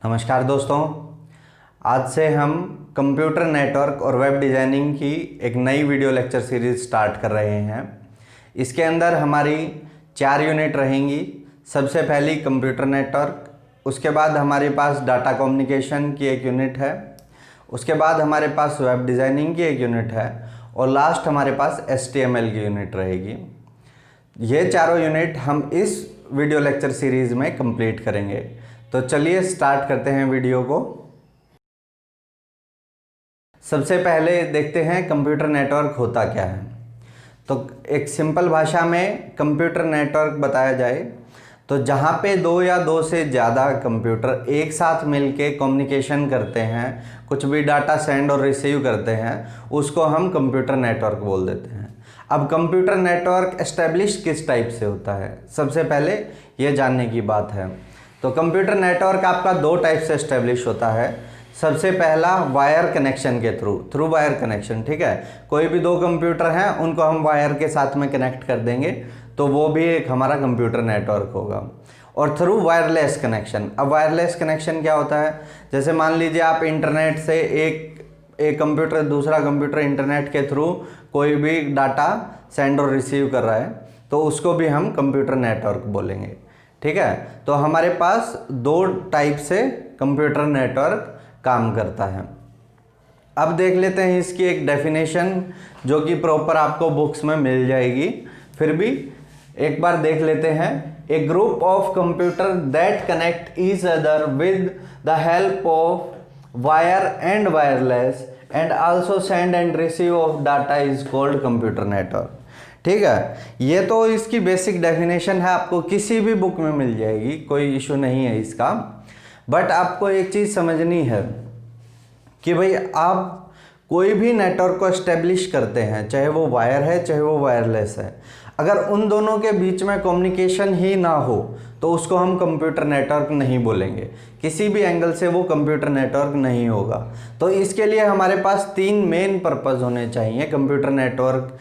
नमस्कार दोस्तों, आज से हम कंप्यूटर नेटवर्क और वेब डिज़ाइनिंग की एक नई वीडियो लेक्चर सीरीज़ स्टार्ट कर रहे हैं। इसके अंदर हमारी 4 यूनिट रहेंगी। सबसे पहली कंप्यूटर नेटवर्क, उसके बाद हमारे पास डाटा कम्युनिकेशन की एक यूनिट है, उसके बाद हमारे पास वेब डिज़ाइनिंग की एक यूनिट है और लास्ट हमारे पास HTML की यूनिट रहेगी। ये चारों यूनिट हम इस वीडियो लेक्चर सीरीज़ में कंप्लीट करेंगे। तो चलिए स्टार्ट करते हैं वीडियो को। सबसे पहले देखते हैं कंप्यूटर नेटवर्क होता क्या है। तो एक सिंपल भाषा में कंप्यूटर नेटवर्क बताया जाए तो जहाँ पे 2 या 2 से ज़्यादा कंप्यूटर एक साथ मिलके कम्युनिकेशन करते हैं, कुछ भी डाटा सेंड और रिसीव करते हैं, उसको हम कंप्यूटर नेटवर्क बोल देते हैं। अब कंप्यूटर नेटवर्क एस्टेब्लिश किस टाइप से होता है, सबसे पहले ये जानने की बात है। तो कंप्यूटर नेटवर्क आपका 2 टाइप से एस्टेब्लिश होता है। सबसे पहला वायर कनेक्शन के थ्रू वायर कनेक्शन, ठीक है। कोई भी 2 कंप्यूटर हैं, उनको हम वायर के साथ में कनेक्ट कर देंगे तो वो भी एक हमारा कंप्यूटर नेटवर्क होगा। और थ्रू वायरलेस कनेक्शन। अब वायरलेस कनेक्शन क्या होता है, जैसे मान लीजिए आप इंटरनेट से एक कंप्यूटर दूसरा कंप्यूटर इंटरनेट के थ्रू कोई भी डाटा सेंड और रिसीव कर रहा है तो उसको भी हम कंप्यूटर नेटवर्क बोलेंगे, ठीक है। तो हमारे पास 2 टाइप से कंप्यूटर नेटवर्क काम करता है। अब देख लेते हैं इसकी एक डेफिनेशन जो कि प्रॉपर आपको बुक्स में मिल जाएगी, फिर भी एक बार देख लेते हैं। A group of computer that connect each other with the help of wire and wireless and also send and receive of data is called computer network, ठीक है। ये तो इसकी बेसिक डेफिनेशन है, आपको किसी भी बुक में मिल जाएगी, कोई इशू नहीं है इसका। बट आपको एक चीज़ समझनी है कि भाई आप कोई भी नेटवर्क को एस्टेब्लिश करते हैं, चाहे वो वायर है चाहे वो वायरलेस है, अगर उन दोनों के बीच में कम्युनिकेशन ही ना हो तो उसको हम कंप्यूटर नेटवर्क नहीं बोलेंगे। किसी भी एंगल से वो कंप्यूटर नेटवर्क नहीं होगा। तो इसके लिए हमारे पास 3 मेन पर्पस होने चाहिए कंप्यूटर नेटवर्क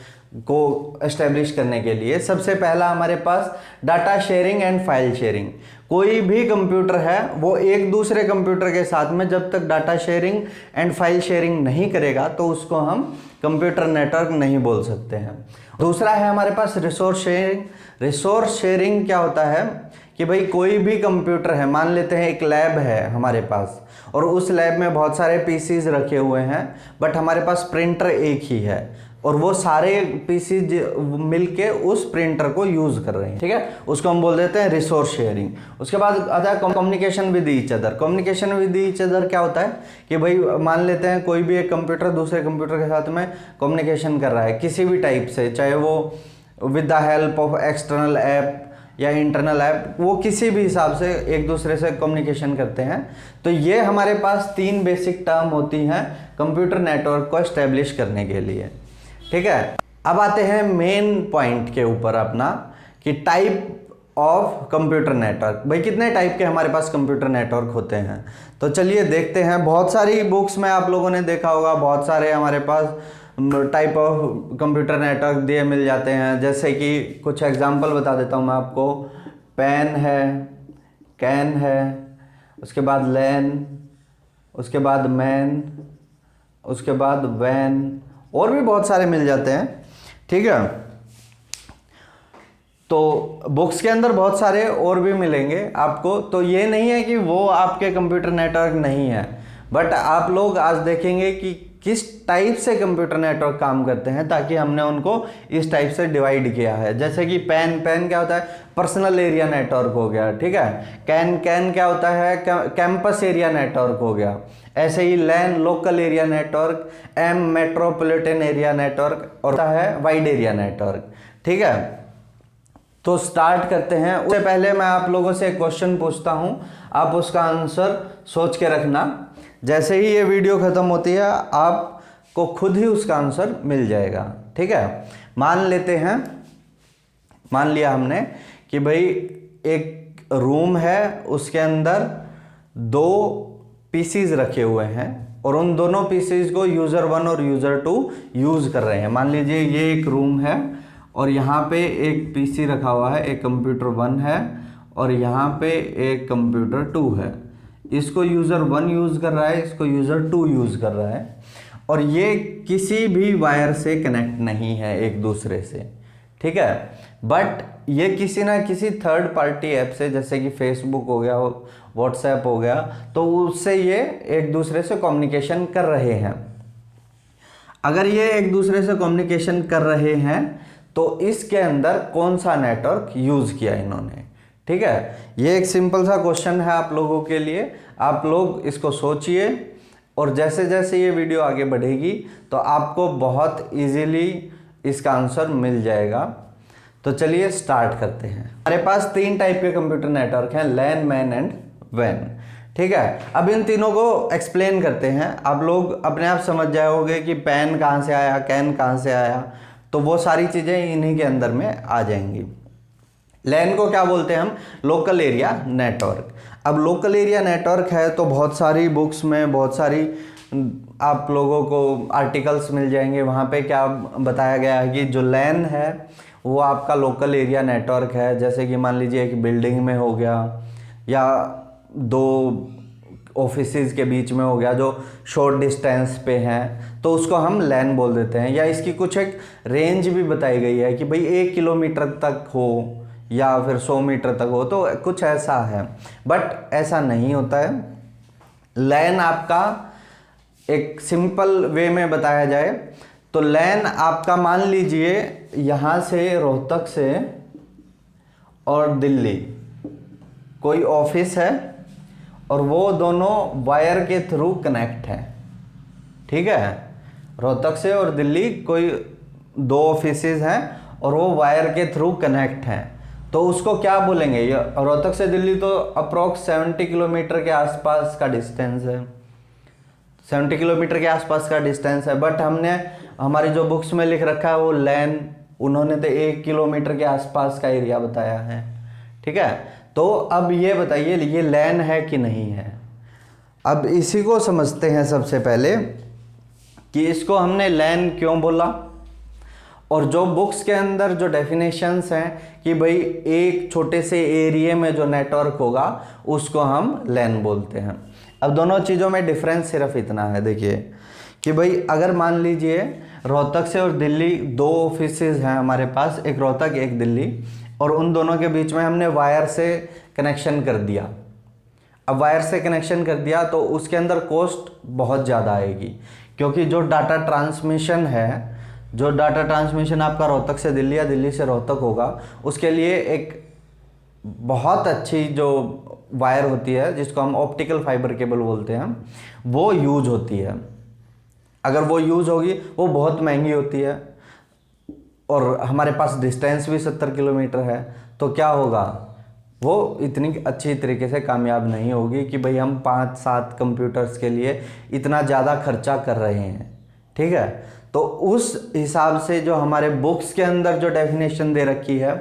को एस्टेब्लिश करने के लिए। सबसे पहला हमारे पास data sharing and file sharing. कोई भी कंप्यूटर है वो एक दूसरे कंप्यूटर के साथ में जब तक data sharing and file sharing नहीं करेगा तो उसको हम कंप्यूटर नेटवर्क नहीं बोल सकते हैं। दूसरा है हमारे पास रिसोर्स शेयरिंग। रिसोर्स शेयरिंग क्या होता है कि भाई कोई भी कंप्यूटर है, मान लेते हैं एक लैब है हमारे पास और उस लैब में बहुत सारे पीसीज रखे हुए हैं, बट हमारे पास प्रिंटर एक ही है और वो सारे पीसीज मिलके उस प्रिंटर को यूज़ कर रहे हैं, ठीक है। उसको हम बोल देते हैं रिसोर्स शेयरिंग। उसके बाद आता है communication with each other. Communication with each other क्या होता है कि भाई मान लेते हैं कोई भी एक कंप्यूटर दूसरे कंप्यूटर के साथ में कम्युनिकेशन कर रहा है किसी भी टाइप से, चाहे वो with the help of external app या इंटरनल ऐप, वो किसी भी हिसाब से एक दूसरे से कम्युनिकेशन करते हैं। तो ये हमारे पास 3 बेसिक टर्म होती हैं कंप्यूटर नेटवर्क को एस्टेब्लिश करने के लिए, ठीक है। अब आते हैं मेन पॉइंट के ऊपर अपना कि टाइप ऑफ कंप्यूटर नेटवर्क। भाई कितने टाइप के हमारे पास कंप्यूटर नेटवर्क होते हैं, तो चलिए देखते हैं। बहुत सारी बुक्स में आप लोगों ने देखा होगा, बहुत सारे हमारे पास टाइप ऑफ कंप्यूटर नेटवर्क दिए मिल जाते हैं। जैसे कि कुछ एग्जांपल बता देता हूँ मैं आपको। पैन है, कैन है, उसके बाद लैन, उसके बाद मैन, उसके बाद वैन, और भी बहुत सारे मिल जाते हैं, ठीक है। तो बुक्स के अंदर बहुत सारे और भी मिलेंगे आपको। तो ये नहीं है कि वो आपके कंप्यूटर नेटवर्क नहीं है, बट आप लोग आज देखेंगे कि किस टाइप से कंप्यूटर नेटवर्क काम करते हैं, ताकि हमने उनको इस टाइप से डिवाइड किया है। जैसे कि पैन क्या होता है, पर्सनल एरिया नेटवर्क हो गया, ठीक है। कैन क्या होता है, कैंपस एरिया नेटवर्क हो गया। ऐसे ही LAN local area network, M metropolitan area network, और होता है वाइड एरिया नेटवर्क, ठीक है। तो स्टार्ट करते हैं। उससे पहले मैं आप लोगों से एक क्वेश्चन पूछता हूं, आप उसका आंसर सोच के रखना। जैसे ही ये वीडियो खत्म होती है आपको खुद ही उसका आंसर मिल जाएगा, ठीक है। मान लिया हमने कि भाई एक रूम है, उसके अंदर 2 पीसीज रखे हुए हैं और उन दोनों पीसीज को यूज़र 1 और यूज़र 2 यूज़ कर रहे हैं। मान लीजिए ये एक रूम है और यहाँ पे एक पीसी रखा हुआ है, एक कंप्यूटर 1 है और यहाँ पे एक कंप्यूटर 2 है। इसको यूज़र 1 यूज़ कर रहा है, इसको यूज़र 2 यूज़ कर रहा है, और ये किसी भी वायर से कनेक्ट नहीं है एक दूसरे से, ठीक है। बट ये किसी ना किसी थर्ड पार्टी ऐप से, जैसे कि फेसबुक हो गया, व्हाट्सएप हो गया, तो उससे ये एक दूसरे से कम्युनिकेशन कर रहे हैं। अगर ये एक दूसरे से कम्युनिकेशन कर रहे हैं तो इसके अंदर कौन सा नेटवर्क यूज़ किया इन्होंने, ठीक है। ये एक सिंपल सा क्वेश्चन है आप लोगों के लिए, आप लोग इसको सोचिए, और जैसे जैसे ये वीडियो आगे बढ़ेगी तो आपको बहुत इजीली इसका आंसर मिल जाएगा। तो चलिए स्टार्ट करते हैं। हमारे पास 3 टाइप के कंप्यूटर नेटवर्क हैं, लैन, मैन एंड वैन, ठीक है। अब इन तीनों को एक्सप्लेन करते हैं। आप लोग अपने आप समझ जाओगे कि पैन कहाँ से आया, कैन कहाँ से आया, तो वो सारी चीज़ें इन्हीं के अंदर में आ जाएंगी। लैन को क्या बोलते हैं हम? Local area network. अब लोकल एरिया नेटवर्क है तो बहुत सारी बुक्स में बहुत सारी आप लोगों को आर्टिकल्स मिल जाएंगे, वहाँ पे क्या बताया गया है कि जो लैन है वो आपका लोकल एरिया नेटवर्क है। जैसे कि मान लीजिए एक बिल्डिंग में हो गया या 2 ऑफिसेज के बीच में हो गया जो शॉर्ट डिस्टेंस पे हैं, तो उसको हम लैन बोल देते हैं। या इसकी कुछ एक रेंज भी बताई गई है कि भाई 1 किलोमीटर तक हो या फिर 100 मीटर तक हो, तो कुछ ऐसा है। बट ऐसा नहीं होता है। लैन आपका एक सिंपल वे में बताया जाए तो लैन आपका, मान लीजिए यहाँ से रोहतक से और दिल्ली कोई ऑफिस है और वो दोनों वायर के थ्रू कनेक्ट है, ठीक है। रोहतक से और दिल्ली कोई 2 ऑफिसेज हैं और वो वायर के थ्रू कनेक्ट हैं, तो उसको क्या बोलेंगे? ये रोहतक से दिल्ली तो अप्रोक्स 70 किलोमीटर के आसपास का डिस्टेंस है, 70 किलोमीटर के आसपास का डिस्टेंस है। बट हमने हमारी जो बुक्स में लिख रखा है वो लैन, उन्होंने तो 1 किलोमीटर के आसपास का एरिया बताया है, ठीक है। तो अब ये बताइए ये लैन है कि नहीं है। अब इसी को समझते हैं सबसे पहले कि इसको हमने लैन क्यों बोला, और जो बुक्स के अंदर जो डेफिनेशंस हैं कि भाई एक छोटे से एरिया में जो नेटवर्क होगा उसको हम लैन बोलते हैं। अब दोनों चीज़ों में डिफरेंस सिर्फ इतना है, देखिए कि भाई अगर मान लीजिए रोहतक से और दिल्ली 2 ऑफिसेज हैं हमारे पास, एक रोहतक एक दिल्ली, और उन दोनों के बीच में हमने वायर से कनेक्शन कर दिया। अब वायर से कनेक्शन कर दिया तो उसके अंदर कॉस्ट बहुत ज़्यादा आएगी, क्योंकि जो डाटा ट्रांसमिशन है, जो डाटा ट्रांसमिशन आपका रोहतक से दिल्ली या दिल्ली से रोहतक होगा, उसके लिए एक बहुत अच्छी जो वायर होती है जिसको हम ऑप्टिकल फाइबर केबल बोलते हैं, वो यूज होती है। अगर वो यूज़ होगी वो बहुत महंगी होती है और हमारे पास डिस्टेंस भी 70 किलोमीटर है, तो क्या होगा, वो इतनी अच्छी तरीके से कामयाब नहीं होगी कि भाई हम 5-7 कंप्यूटर्स के लिए इतना ज़्यादा खर्चा कर रहे हैं, ठीक है। तो उस हिसाब से जो हमारे बुक्स के अंदर जो डेफिनेशन दे रखी है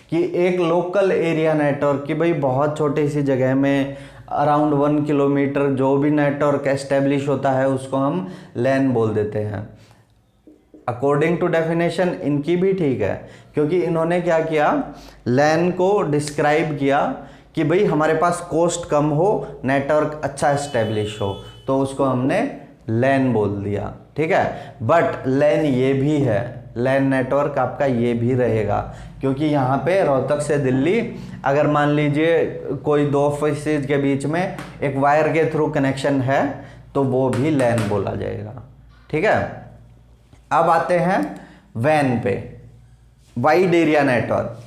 कि एक लोकल एरिया नेटवर्क की भाई बहुत छोटी सी जगह में अराउंड 1 किलोमीटर जो भी नेटवर्क एस्टेब्लिश होता है उसको हम लैन बोल देते हैं। अकॉर्डिंग टू डेफिनेशन इनकी भी ठीक है, क्योंकि इन्होंने क्या किया, लैन को डिस्क्राइब किया कि भाई हमारे पास कॉस्ट कम हो, नेटवर्क अच्छा एस्टेब्लिश हो, तो उसको हमने लैन बोल दिया, ठीक है। बट लैन ये भी है, लैन नेटवर्क आपका ये भी रहेगा, क्योंकि यहाँ पे रोहतक से दिल्ली अगर मान लीजिए कोई 2 ऑफिसेज के बीच में एक वायर के थ्रू कनेक्शन है तो वो भी लैन बोला जाएगा, ठीक है। अब आते हैं वैन पे, वाइड एरिया नेटवर्क।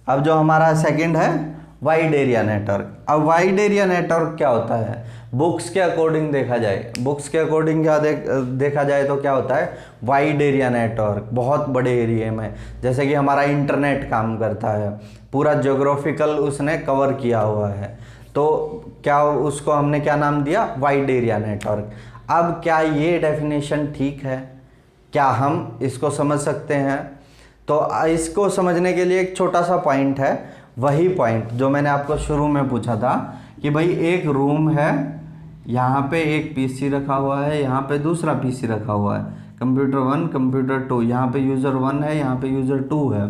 अब जो हमारा सेकंड है वाइड एरिया नेटवर्क। अब वाइड एरिया नेटवर्क क्या होता है? बुक्स के अकॉर्डिंग देखा जाए, बुक्स के अकॉर्डिंग क्या देखा जाए तो क्या होता है, वाइड एरिया नेटवर्क बहुत बड़े एरिया में, जैसे कि हमारा इंटरनेट काम करता है, पूरा ज्योग्राफिकल उसने कवर किया हुआ है, तो क्या उसको हमने क्या नाम दिया, वाइड एरिया नेटवर्क। अब क्या ये डेफिनेशन ठीक है? क्या हम इसको समझ सकते हैं? तो इसको समझने के लिए एक छोटा सा पॉइंट है, वही पॉइंट जो मैंने आपको शुरू में पूछा था कि भाई एक रूम है, यहाँ पे एक पीसी रखा हुआ है, यहाँ पे दूसरा पीसी रखा हुआ है, कंप्यूटर 1 कंप्यूटर 2, यहाँ पे यूज़र 1 है, यहाँ पे यूज़र 2 है,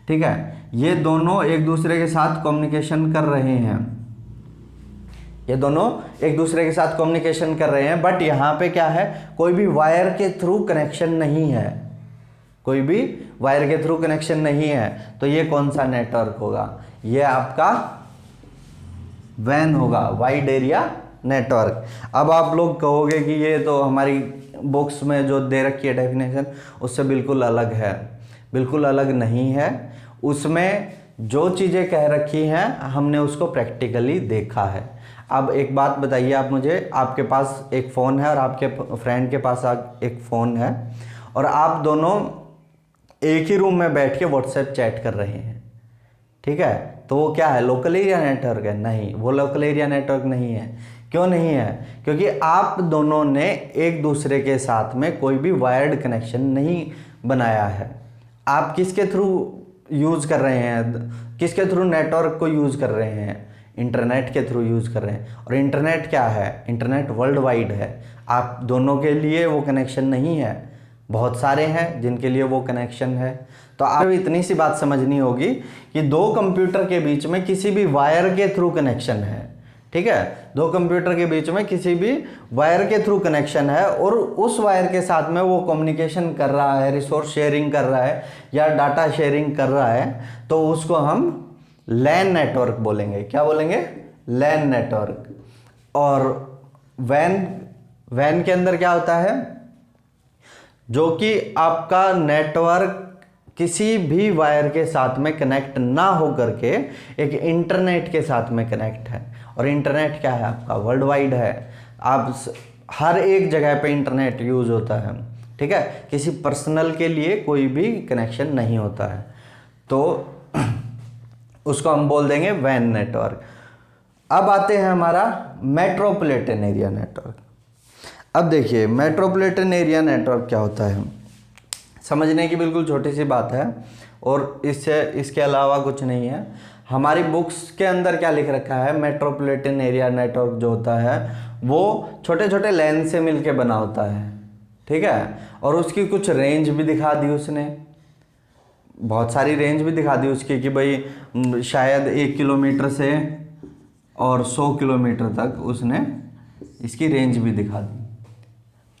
ठीक है। ये दोनों एक दूसरे के साथ कम्युनिकेशन कर रहे हैं। ये दोनों एक दूसरे के साथ कम्युनिकेशन कर रहे हैं, बट यहाँ पे क्या है, कोई भी वायर के थ्रू कनेक्शन नहीं है, कोई भी वायर के थ्रू कनेक्शन नहीं है। तो ये कौन सा नेटवर्क होगा, ये आपका वैन होगा, वाइड एरिया नेटवर्क। अब आप लोग कहोगे कि ये तो हमारी बुक्स में जो दे रखी है डेफिनेशन उससे बिल्कुल अलग है। बिल्कुल अलग नहीं है, उसमें जो चीज़ें कह रखी हैं हमने उसको प्रैक्टिकली देखा है। अब एक बात बताइए आप मुझे, आपके पास एक फ़ोन है और आपके फ्रेंड के पास एक फ़ोन है और आप दोनों एक ही रूम में बैठ के व्हाट्सएप चैट कर रहे हैं, ठीक है, तो वो क्या है, लोकल एरिया नेटवर्क है? नहीं, वो लोकल एरिया नेटवर्क नहीं है। क्यों नहीं है? क्योंकि आप दोनों ने एक दूसरे के साथ में कोई भी वायर्ड कनेक्शन नहीं बनाया है। आप किसके थ्रू यूज़ कर रहे हैं, किसके थ्रू नेटवर्क को यूज़ कर रहे हैं? इंटरनेट के थ्रू यूज़ कर रहे हैं। और इंटरनेट क्या है? इंटरनेट वर्ल्ड वाइड है। आप दोनों के लिए वो कनेक्शन नहीं है, बहुत सारे हैं जिनके लिए वो कनेक्शन है। तो आप इतनी सी बात समझनी होगी कि दो कंप्यूटर के बीच में किसी भी वायर के थ्रू कनेक्शन है, ठीक है, दो कंप्यूटर के बीच में किसी भी वायर के थ्रू कनेक्शन है और उस वायर के साथ में वो कम्युनिकेशन कर रहा है, रिसोर्स शेयरिंग कर रहा है या डाटा शेयरिंग कर रहा है, तो उसको हम लैन नेटवर्क बोलेंगे। क्या बोलेंगे? लैन नेटवर्क। और वैन के अंदर क्या होता है, जो कि आपका नेटवर्क किसी भी वायर के साथ में कनेक्ट ना हो करके एक इंटरनेट के साथ में कनेक्ट है। और इंटरनेट क्या है आपका? वर्ल्ड वाइड है। आप हर एक जगह पे इंटरनेट यूज़ होता है, ठीक है, किसी पर्सनल के लिए कोई भी कनेक्शन नहीं होता है, तो उसको हम बोल देंगे वैन नेटवर्क। अब आते हैं हमारा मेट्रोपॉलिटन एरिया नेटवर्क। अब देखिए मेट्रोपॉलिटन एरिया नेटवर्क क्या होता है, समझने की बिल्कुल छोटी सी बात है और इसके अलावा कुछ नहीं है। हमारी बुक्स के अंदर क्या लिख रखा है, मेट्रोपॉलिटन एरिया नेटवर्क जो होता है वो छोटे छोटे लैन से मिलके बना होता है, ठीक है, और उसकी कुछ रेंज भी दिखा दी उसने, बहुत सारी रेंज भी दिखा दी उसकी कि भाई शायद 1 किलोमीटर से और 100 किलोमीटर तक उसने इसकी रेंज भी दिखा दी,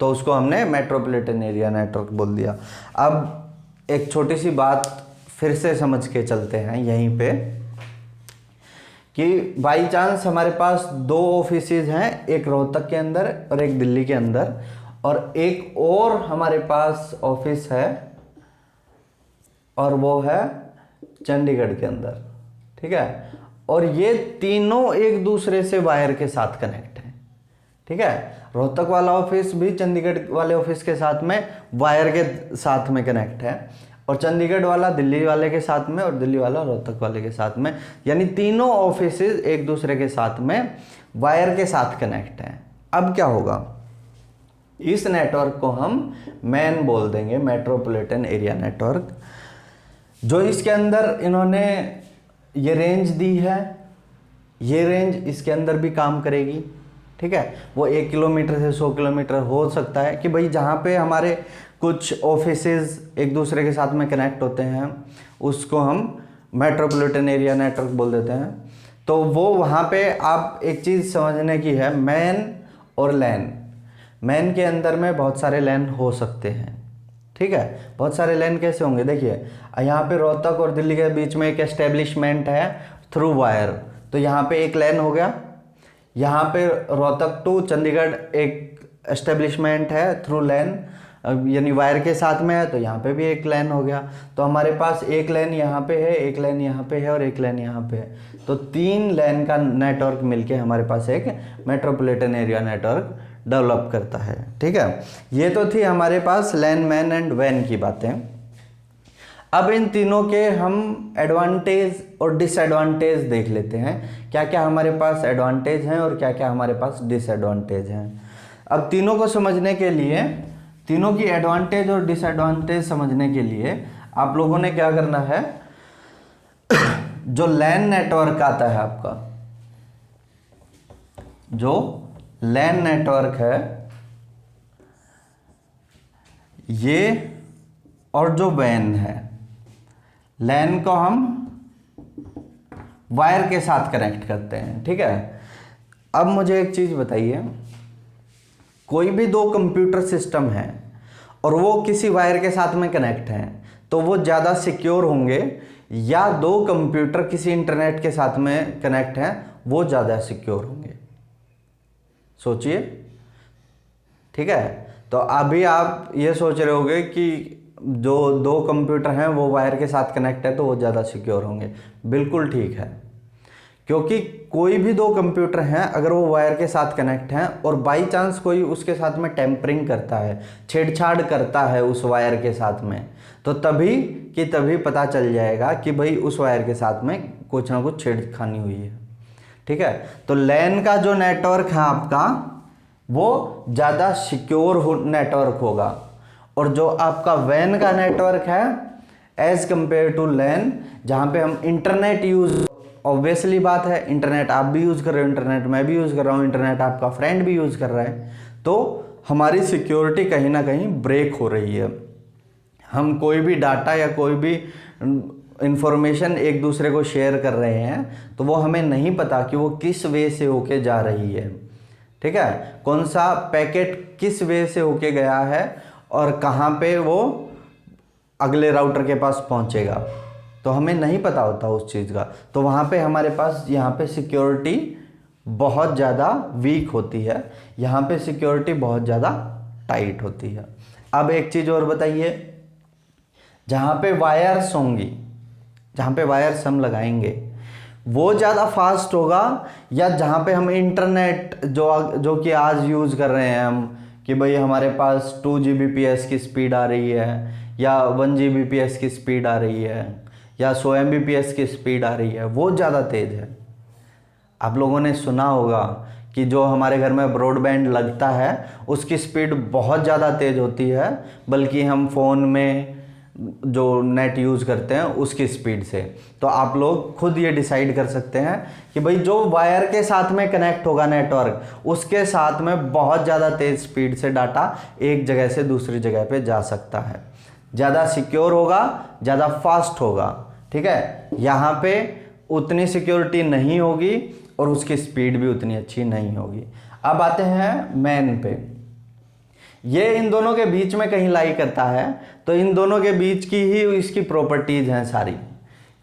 तो उसको हमने मेट्रोपॉलिटन एरिया नेटवर्क बोल दिया। अब एक छोटी सी बात फिर से समझ के चलते हैं यहीं पे कि बाई चांस हमारे पास 2 ऑफिसेज हैं, एक रोहतक के अंदर और एक दिल्ली के अंदर, और एक और हमारे पास ऑफिस है और वो है चंडीगढ़ के अंदर, ठीक है, और ये तीनों एक दूसरे से वायर के साथ कनेक्ट हैं, ठीक है, रोहतक वाला ऑफिस भी चंडीगढ़ वाले ऑफिस के साथ में वायर के साथ में कनेक्ट है और चंडीगढ़ वाला दिल्ली वाले के साथ में और दिल्ली वाला रोहतक वाले के साथ में, यानी तीनों ऑफिसेज एक दूसरे के साथ में वायर के साथ कनेक्ट हैं। अब क्या होगा, इस नेटवर्क को हम मैन बोल देंगे, मेट्रोपॉलिटन एरिया नेटवर्क। जो इसके अंदर इन्होंने ये रेंज दी है, ये रेंज इसके अंदर भी काम करेगी, ठीक है, वो 1 किलोमीटर से 100 किलोमीटर हो सकता है कि भाई जहाँ पे हमारे कुछ ऑफिसेज एक दूसरे के साथ में कनेक्ट होते हैं उसको हम मेट्रोपॉलिटन एरिया नेटवर्क बोल देते हैं। तो वो वहाँ पे आप एक चीज़ समझने की है, मैन और लैन। मैन के अंदर में बहुत सारे लैन हो सकते हैं, ठीक है, बहुत सारे लैन कैसे होंगे, देखिए यहाँ पे रोहतक और दिल्ली के बीच में एक एस्टेब्लिशमेंट है थ्रू वायर, तो यहाँ पे एक लैन हो गया। यहाँ पे रोहतक टू चंडीगढ़ एक एस्टेब्लिशमेंट है थ्रू लैन, यानी वायर के साथ में है, तो यहाँ पे भी एक लैन हो गया। तो हमारे पास एक लैन यहाँ पे है, एक लैन यहाँ पे है और एक लैन यहाँ पे है, तो 3 लैन का नेटवर्क मिलके हमारे पास एक मेट्रोपॉलिटन एरिया नेटवर्क डेवलप करता है, ठीक है। ये तो थी हमारे पास लैन, मैन एंड वैन की बातें। अब इन तीनों के हम एडवांटेज और डिसएडवांटेज देख लेते हैं, क्या क्या हमारे पास एडवांटेज हैं और क्या क्या हमारे पास डिसएडवांटेज हैं। अब तीनों को समझने के लिए, तीनों की एडवांटेज और डिसएडवांटेज समझने के लिए आप लोगों ने क्या करना है, जो लैन नेटवर्क आता है आपका, जो लैन नेटवर्क है ये, और जो वैन है, लैन को हम वायर के साथ कनेक्ट करते हैं, ठीक है, अब मुझे एक चीज़ बताइए, कोई भी दो कंप्यूटर सिस्टम है और वो किसी वायर के साथ में कनेक्ट हैं, तो वो ज़्यादा सिक्योर होंगे या दो कंप्यूटर किसी इंटरनेट के साथ में कनेक्ट हैं वो ज़्यादा सिक्योर होंगे? सोचिए। ठीक है, तो अभी आप ये सोच रहे होंगे कि जो दो कंप्यूटर हैं वो वायर के साथ कनेक्ट है तो वो ज़्यादा सिक्योर होंगे। बिल्कुल ठीक है, क्योंकि कोई भी दो कंप्यूटर हैं अगर वो वायर के साथ कनेक्ट हैं और बाई चांस कोई उसके साथ में टेम्परिंग करता है, छेड़छाड़ करता है उस वायर के साथ में, तो तभी कि तभी पता चल जाएगा कि भाई उस वायर के साथ में कुछ ना कुछ छेड़खानी हुई है। ठीक है, तो लैन का जो नेटवर्क है आपका वो ज़्यादा सिक्योर नेटवर्क होगा, और जो आपका वैन का नेटवर्क है एज कंपेयर टू लैन, जहाँ पे हम इंटरनेट यूज़, ऑब्वियसली बात है इंटरनेट आप भी यूज़ कर रहे हो, इंटरनेट मैं भी यूज़ कर रहा हूँ, इंटरनेट आपका फ्रेंड भी यूज़ कर रहा है, तो हमारी सिक्योरिटी कहीं ना कहीं ब्रेक हो रही है। हम कोई भी डाटा या कोई भी इंफॉर्मेशन एक दूसरे को शेयर कर रहे हैं तो वो हमें नहीं पता कि वो किस वे से होके जा रही है। ठीक है, कौन सा पैकेट किस वे से होके गया है और कहाँ पे वो अगले राउटर के पास पहुँचेगा, तो हमें नहीं पता होता उस चीज़ का। तो वहाँ पे हमारे पास यहाँ पे सिक्योरिटी बहुत ज़्यादा वीक होती है, यहाँ पे सिक्योरिटी बहुत ज़्यादा टाइट होती है। अब एक चीज़ और बताइए, जहाँ पे वायर्स होंगी, जहाँ पे वायर्स हम लगाएंगे वो ज़्यादा फास्ट होगा, या जहाँ पे हम इंटरनेट जो कि आज यूज़ कर रहे हैं हम कि भाई हमारे पास 2 Gbps की स्पीड आ रही है या 1 Gbps की स्पीड आ रही है या 100 Mbps की स्पीड आ रही है, वो ज़्यादा तेज़ है? आप लोगों ने सुना होगा कि जो हमारे घर में ब्रॉडबैंड लगता है उसकी स्पीड बहुत ज़्यादा तेज़ होती है, बल्कि हम फ़ोन में जो नेट यूज़ करते हैं उसकी स्पीड से। तो आप लोग खुद ये डिसाइड कर सकते हैं कि भाई जो वायर के साथ में कनेक्ट होगा नेटवर्क, उसके साथ में बहुत ज़्यादा तेज़ स्पीड से डाटा एक जगह से दूसरी जगह पे जा सकता है, ज़्यादा सिक्योर होगा, ज़्यादा फास्ट होगा। ठीक है, यहाँ पे उतनी सिक्योरिटी नहीं होगी और उसकी स्पीड भी उतनी अच्छी नहीं होगी। अब आते हैं मैन पे, ये इन दोनों के बीच में कहीं लाई करता है, तो इन दोनों के बीच की ही इसकी प्रॉपर्टीज़ हैं सारी।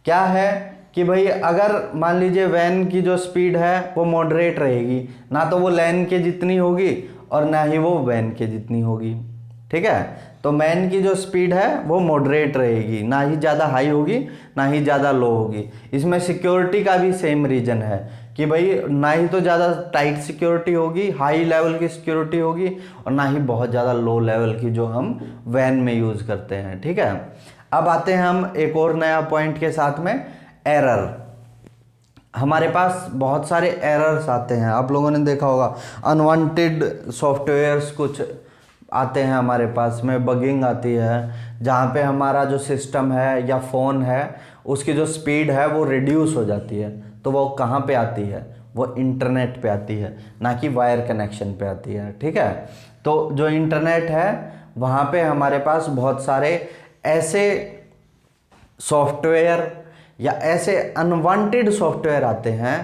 क्या है कि भाई अगर मान लीजिए वैन की जो स्पीड है वो मॉडरेट रहेगी, ना तो वो लैन के जितनी होगी और ना ही वो वैन के जितनी होगी। ठीक है, तो मैन की जो स्पीड है वो मॉडरेट रहेगी, ना ही ज़्यादा हाई होगी ना ही ज़्यादा लो होगी। इसमें सिक्योरिटी का भी सेम रीज़न है कि भाई ना ही तो ज़्यादा टाइट सिक्योरिटी होगी, हाई लेवल की सिक्योरिटी होगी, और ना ही बहुत ज़्यादा लो लेवल की जो हम वैन में यूज़ करते हैं। ठीक है, अब आते हैं हम एक और नया पॉइंट के साथ में, एरर। हमारे पास बहुत सारे एरर्स आते हैं, आप लोगों ने देखा होगा अनवांटेड सॉफ्टवेयर्स कुछ आते हैं हमारे पास में, बगिंग आती है जहाँ पे हमारा जो सिस्टम है या फ़ोन है उसकी जो स्पीड है वो रिड्यूस हो जाती है। तो वो कहाँ पे आती है? वो इंटरनेट पे आती है, ना कि वायर कनेक्शन पे आती है। ठीक है, तो जो इंटरनेट है वहाँ पे हमारे पास बहुत सारे ऐसे सॉफ्टवेयर या ऐसे अनवांटेड सॉफ्टवेयर आते हैं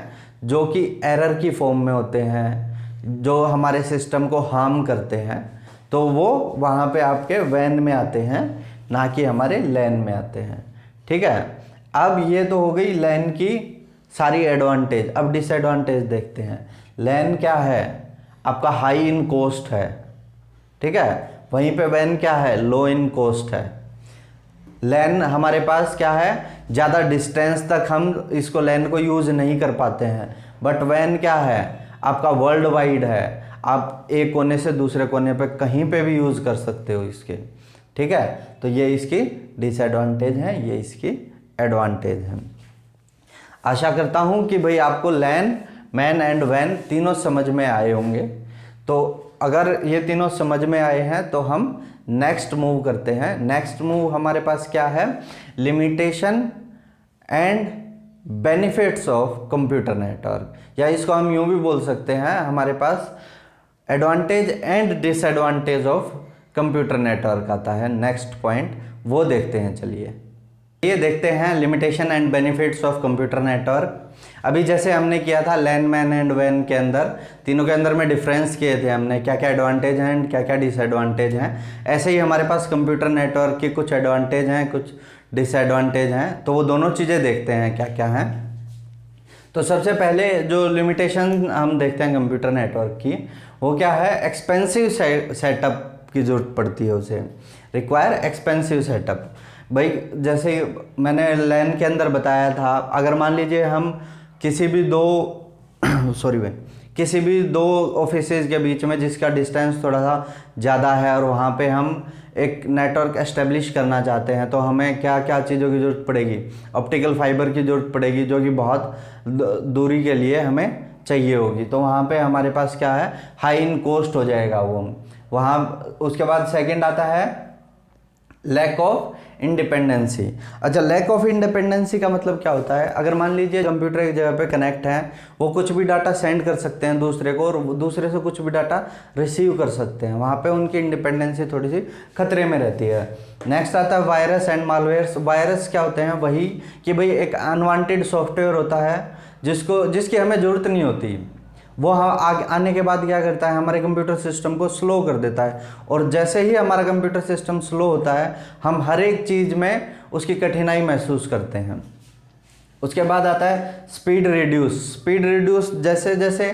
जो कि एरर की फॉर्म में होते हैं, जो हमारे सिस्टम को हार्म करते हैं, तो वो वहाँ पे आपके वैन में आते हैं, ना कि हमारे लैन में आते हैं। ठीक है, अब ये तो हो गई लैन की सारी एडवांटेज। अब डिसएडवांटेज देखते हैं। लैन क्या है? आपका हाई इन कॉस्ट है। ठीक है, वहीं पे वैन क्या है? लो इन कॉस्ट है। लैन हमारे पास क्या है? ज़्यादा डिस्टेंस तक हम इसको लैन को यूज़ नहीं कर पाते हैं, बट वैन क्या है? आपका वर्ल्ड वाइड है, आप एक कोने से दूसरे कोने पे कहीं पे भी यूज़ कर सकते हो इसके। ठीक है, तो ये इसकी डिसएडवांटेज है, ये इसकी एडवांटेज है। आशा करता हूँ कि भाई आपको लैन, मैन एंड वैन तीनों समझ में आए होंगे। तो अगर ये तीनों समझ में आए हैं तो हम नेक्स्ट मूव करते हैं। नेक्स्ट मूव हमारे पास क्या है? Limitation and benefits of computer network, या इसको हम यूँ भी बोल सकते हैं, हमारे पास advantage and disadvantage of computer network आता है। नेक्स्ट पॉइंट वो देखते हैं, चलिए। ये देखते हैं limitation and benefits of computer network. अभी जैसे हमने किया था लैन मैन एंड वैन के अंदर, तीनों के अंदर में डिफरेंस किए थे हमने, क्या क्या एडवांटेज हैं एंड क्या क्या डिसएडवांटेज हैं। ऐसे ही हमारे पास कंप्यूटर नेटवर्क के कुछ एडवांटेज हैं, कुछ डिसएडवांटेज हैं, तो वो दोनों चीज़ें देखते हैं क्या क्या हैं। तो सबसे पहले जो लिमिटेशन हम देखते हैं कंप्यूटर नेटवर्क की, वो क्या है, एक्सपेंसिव सेटअप की ज़रूरत पड़ती है उसे, रिक्वायर एक्सपेंसिव सेटअप। भाई जैसे मैंने लैन के अंदर बताया था, अगर मान लीजिए हम किसी भी दो किसी भी दो ऑफिसेज के बीच में जिसका डिस्टेंस थोड़ा सा ज़्यादा है और वहाँ पे हम एक नेटवर्क एस्टेब्लिश करना चाहते हैं, तो हमें क्या क्या चीज़ों की ज़रूरत पड़ेगी, ऑप्टिकल फाइबर की ज़रूरत पड़ेगी, जो कि बहुत दूरी के लिए हमें चाहिए होगी। तो वहाँ पे हमारे पास क्या है, हाई इन कॉस्ट हो जाएगा वो वहाँ। उसके बाद सेकंड आता है लैक ऑफ इंडिपेंडेंसी। अच्छा, लैक ऑफ इंडिपेंडेंसी का मतलब क्या होता है, अगर मान लीजिए कंप्यूटर एक जगह पे कनेक्ट है, वो कुछ भी डाटा सेंड कर सकते हैं दूसरे को, और दूसरे से कुछ भी डाटा रिसीव कर सकते हैं, वहाँ पे उनकी इंडिपेंडेंसी थोड़ी सी खतरे में रहती है। नेक्स्ट आता है वायरस एंड मालवेयर्स। वायरस क्या होते हैं, वही कि भाई एक अनवांटेड सॉफ्टवेयर होता है जिसकी हमें ज़रूरत नहीं होती, वो आगे आने के बाद क्या करता है, हमारे कंप्यूटर सिस्टम को स्लो कर देता है। और जैसे ही हमारा कंप्यूटर सिस्टम स्लो होता है, हम हर एक चीज़ में उसकी कठिनाई महसूस करते हैं। उसके बाद आता है स्पीड रिड्यूस। स्पीड रिड्यूस जैसे जैसे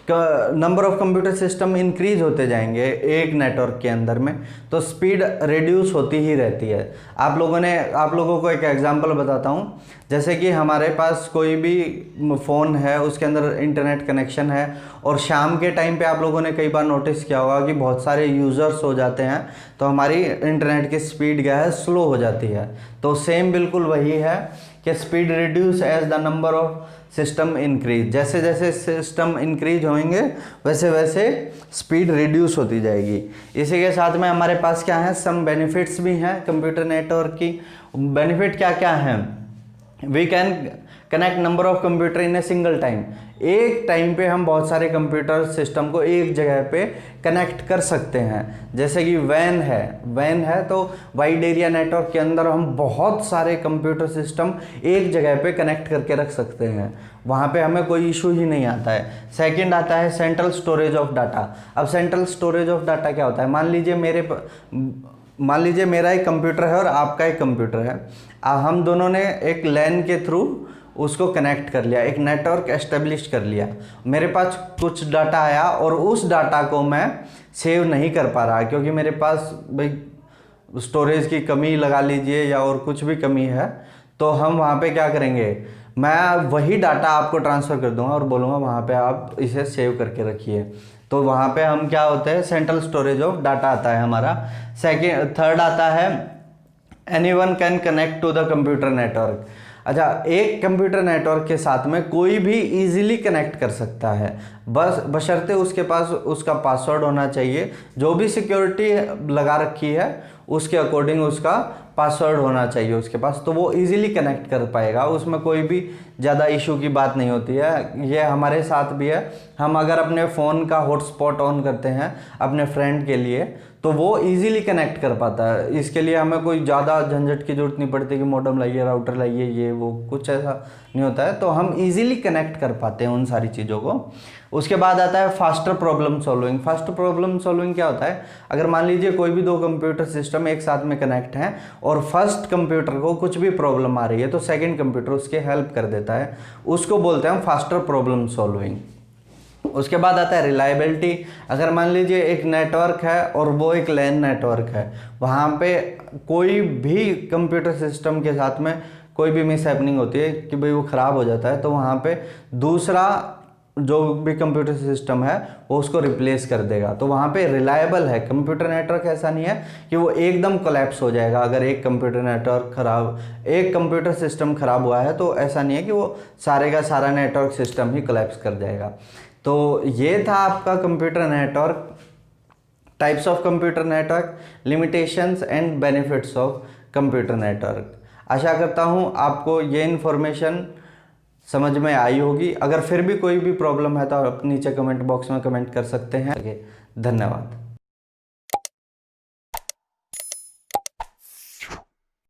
number of computer system increase होते जाएंगे एक नेटवर्क के अंदर में, तो स्पीड रिड्यूस होती ही रहती है। आप लोगों को एक एग्जांपल बताता हूँ। जैसे कि हमारे पास कोई भी फ़ोन है, उसके अंदर इंटरनेट कनेक्शन है, और शाम के टाइम पे आप लोगों ने कई बार नोटिस किया होगा कि बहुत सारे यूज़र्स हो जाते हैं, तो हमारी इंटरनेट की स्पीड क्या है, स्लो हो जाती है। तो सेम बिल्कुल वही है कि speed reduce as the number of system increase. जैसे जैसे सिस्टम इंक्रीज होंगे वैसे वैसे स्पीड रिड्यूस होती जाएगी। इसी के साथ में हमारे पास क्या है, सम बेनिफिट्स भी हैं कंप्यूटर नेटवर्क की। बेनिफिट क्या क्या हैं, we can connect number of computer in a single time. एक टाइम पे हम बहुत सारे कंप्यूटर सिस्टम को एक जगह पे कनेक्ट कर सकते हैं। जैसे कि वैन है तो वाइड एरिया नेटवर्क के अंदर हम बहुत सारे कंप्यूटर सिस्टम एक जगह पे कनेक्ट करके रख सकते हैं, वहाँ पे हमें कोई इशू ही नहीं आता है। सेकंड आता है सेंट्रल स्टोरेज ऑफ डाटा। अब सेंट्रल स्टोरेज ऑफ डाटा क्या होता है, मान लीजिए मेरा एक कंप्यूटर है और आपका एक कंप्यूटर है, हम दोनों ने एक लैन के थ्रू उसको कनेक्ट कर लिया, एक नेटवर्क एस्टेब्लिश कर लिया। मेरे पास कुछ डाटा आया और उस डाटा को मैं सेव नहीं कर पा रहा क्योंकि मेरे पास भाई स्टोरेज की कमी लगा लीजिए या और कुछ भी कमी है, तो हम वहाँ पे क्या करेंगे, मैं वही डाटा आपको ट्रांसफ़र कर दूंगा और बोलूँगा वहाँ पे आप इसे सेव करके रखिए। तो वहाँ पे हम क्या होते हैं, सेंट्रल स्टोरेज ऑफ डाटा आता है हमारा। थर्ड आता है anyone can connect to the computer network. अच्छा, एक कंप्यूटर नेटवर्क के साथ में कोई भी इजीली कनेक्ट कर सकता है, बस बशर्ते उसके पास उसका पासवर्ड होना चाहिए, जो भी सिक्योरिटी लगा रखी है उसके अकॉर्डिंग उसका पासवर्ड होना चाहिए उसके पास, तो वो इजीली कनेक्ट कर पाएगा, उसमें कोई भी ज़्यादा इशू की बात नहीं होती है। ये हमारे साथ भी है, हम अगर अपने फ़ोन का हॉटस्पॉट ऑन करते हैं अपने फ्रेंड के लिए तो वो इजीली कनेक्ट कर पाता है। इसके लिए हमें कोई ज़्यादा झंझट की ज़रूरत नहीं पड़ती कि मॉडेम लाइए, राउटर लाइए, ये वो कुछ ऐसा नहीं होता है, तो हम इजीली कनेक्ट कर पाते हैं उन सारी चीज़ों को। उसके बाद आता है faster problem solving. Faster problem solving क्या होता है, अगर मान लीजिए कोई भी दो कंप्यूटर सिस्टम एक साथ में कनेक्ट हैं और फर्स्ट कंप्यूटर को कुछ भी प्रॉब्लम आ रही है तो सेकंड कंप्यूटर उसके हेल्प कर देता है, उसको बोलते हैं फास्टर प्रॉब्लम सॉल्विंग। उसके बाद आता है रिलायबिलिटी। अगर मान लीजिए एक नेटवर्क है और वो एक लैन नेटवर्क है, वहाँ पे कोई भी कंप्यूटर सिस्टम के साथ में कोई भी मिस हैपनिंग होती है कि भाई वो ख़राब हो जाता है, तो वहाँ पे दूसरा जो भी कंप्यूटर सिस्टम है वो उसको रिप्लेस कर देगा। तो वहाँ पे रिलायबल है कंप्यूटर नेटवर्क, ऐसा नहीं है कि वो एकदम कोलैप्स हो जाएगा। अगर एक कंप्यूटर सिस्टम ख़राब हुआ है तो ऐसा नहीं है कि वो सारे का सारा नेटवर्क सिस्टम ही कोलैप्स कर जाएगा। तो ये था आपका computer network, types of computer network, limitations and benefits of computer network. आशा करता हूँ आपको ये इन्फॉर्मेशन समझ में आई होगी। अगर फिर भी कोई भी प्रॉब्लम है तो आप नीचे कमेंट बॉक्स में कमेंट कर सकते हैं। धन्यवाद।